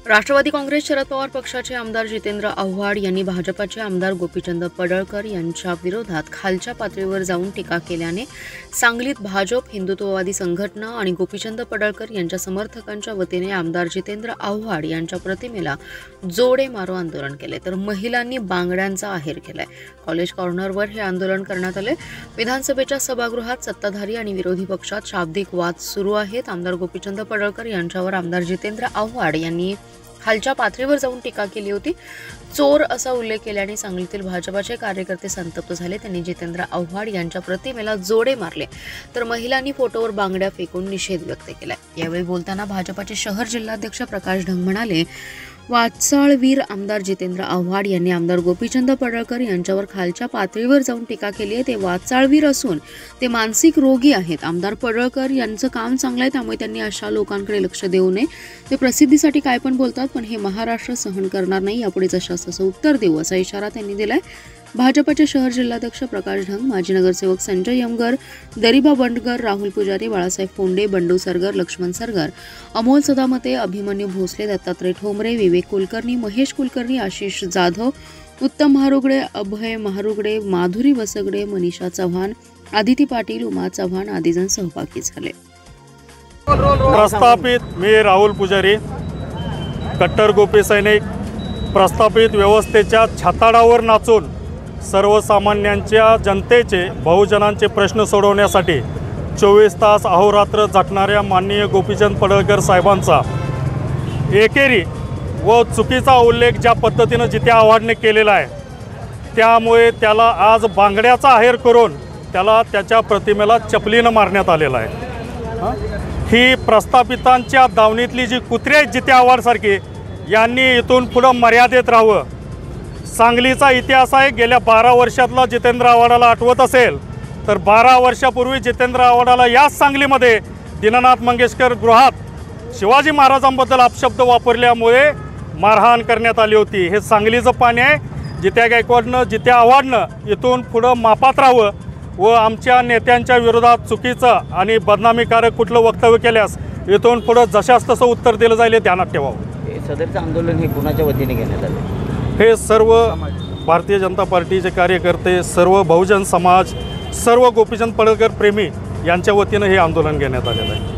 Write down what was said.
राष्ट्रवादी काँग्रेस शरद पवार पक्षाचे आमदार जितेंद्र आव्हाड यांनी भाजपाचे आमदार गोपीचंद पडळकर यांच्या विरोधात खालच्या पातळीवर जाऊन टीका केल्याने सांगलीत भाजप, हिंदुत्ववादी संघटना आणि गोपीचंद पडळकर यांच्या समर्थकांच्या वतीने आमदार जितेंद्र आव्हाड यांच्या प्रतिमेला जोडे मारो आंदोलन केले, तर महिलांनी बांगड्यांचा आहेर केलाय। कॉलेज कॉर्नरवर हे आंदोलन करण्यात आले। विधानसभेच्या सभागृहात सत्ताधारी आणि विरोधी पक्षात शाब्दिक वाद सुरू आहेत। आमदार गोपीचंद पडळकर यांच्यावर आमदार जितेंद्र आव्हाड यांनी खालच्या पातळीवर जाऊन टीका केली होती। चोर असा उल्लेख केल्याने सांगलीतील भाजपाचे कार्यकर्ते संतप्त झाले। त्यांनी जितेंद्र आव्हाड यांच्या प्रतिमेला जोडे मारले, तर महिलांनी फोटोवर बांगड्या फेकून निषेध व्यक्त केला। यावेळी बोलताना भाजपाचे शहर जिल्हाध्यक्ष प्रकाश ढंग म्हणाले, वाचाळवीर आमदार जितेंद्र आव्हाड यांनी आमदार गोपीचंद पडळकर यांच्यावर खालच्या पातळीवर जाऊन टीका केली आहे। ते वाचाळवीर असून ते मानसिक रोगी आहेत। आमदार पडळकर यांचं काम चांगलं आहे, त्यामुळे त्यांनी अशा लोकांकडे लक्ष देऊ नये। ते प्रसिद्धीसाठी काय पण बोलतात, पण हे महाराष्ट्र सहन करणार नाही। यापुढे जशास तसं उत्तर देऊ असा इशारा त्यांनी दिलाय। भाजपाचे शहर जिल्हाध्यक्ष प्रकाश ढंग, माजी नगरसेवक संजय यमगर, दरिबा बंडगर, राहुल पुजारी, बाळासाहेब फोंडे, बंडू सरगर, लक्ष्मण सरगर, अमोल सदामते, अभिमन्यू भोसले, दत्तात्रय ठोंबरे, विवेक कुलकर्णी, महेश कुलकर्णी, आशिष जाधव, उत्तम महारुगडे, अभय महारुगडे, माधुरी वसगडे, मनीषा चव्हाण, आदिती पाटील, उमा चव्हाण आदी जण सहभागी झाले। प्रस्थापित मी राहुल पुजारी, कट्टर गोपी सैनिक, प्रस्थापित व्यवस्थेच्या छाताडावर नाचून सर्वसामान्यांच्या जनतेचे, बहुजनांचे प्रश्न सोडवण्यासाठी 24 तास अहोरात्र झटणाऱ्या माननीय गोपीचंद पडळकर साहेबांचा एकेरी व चुकीचा उल्लेख ज्या पद्धतीनं जिते आव्हाडने केलेला आहे, त्यामुळे त्याला आज बांगड्याचा आहेर करून त्याला त्याच्या प्रतिमेला चपलीनं मारण्यात आलेला आहे। ही प्रस्थापितांच्या दावणीतली जी कुत्रे आहेत जिते आव्हाडसारखी, यांनी इथून पुढं मर्यादेत राहावं। सांगलीचा इतिहास आहे, गेल्या 12 वर्षातला जितेंद्र आव्हाडाला आठवत असेल तर 12 वर्षापूर्वी जितेंद्र आव्हाडाला याच सांगलीमध्ये दीनानाथ मंगेशकर गृहात शिवाजी महाराजांबद्दल अपशब्द वापरल्यामुळे मारहाण करण्यात आली होती। हे सांगलीचं पाणी आहे। जित्या गायकवाडनं, जित्या आव्हाडनं इथून पुढं मापात राहावं व आमच्या नेत्यांच्या विरोधात चुकीचं आणि बदनामीकारक कुठलं वक्तव्य केल्यास इथून पुढं जशास तसं उत्तर दिलं जाईल, ध्यानात ठेवावं। सदरचं आंदोलन हे कुणाच्या वतीने घेण्यात आलं? हे सर्व भारतीय जनता पार्टीचे कार्यकर्ते, सर्व बहुजन समाज, सर्व गोपीचंद पडळकर प्रेमी यांच्या वतीनं हे आंदोलन घेण्यात आलेलं आहे।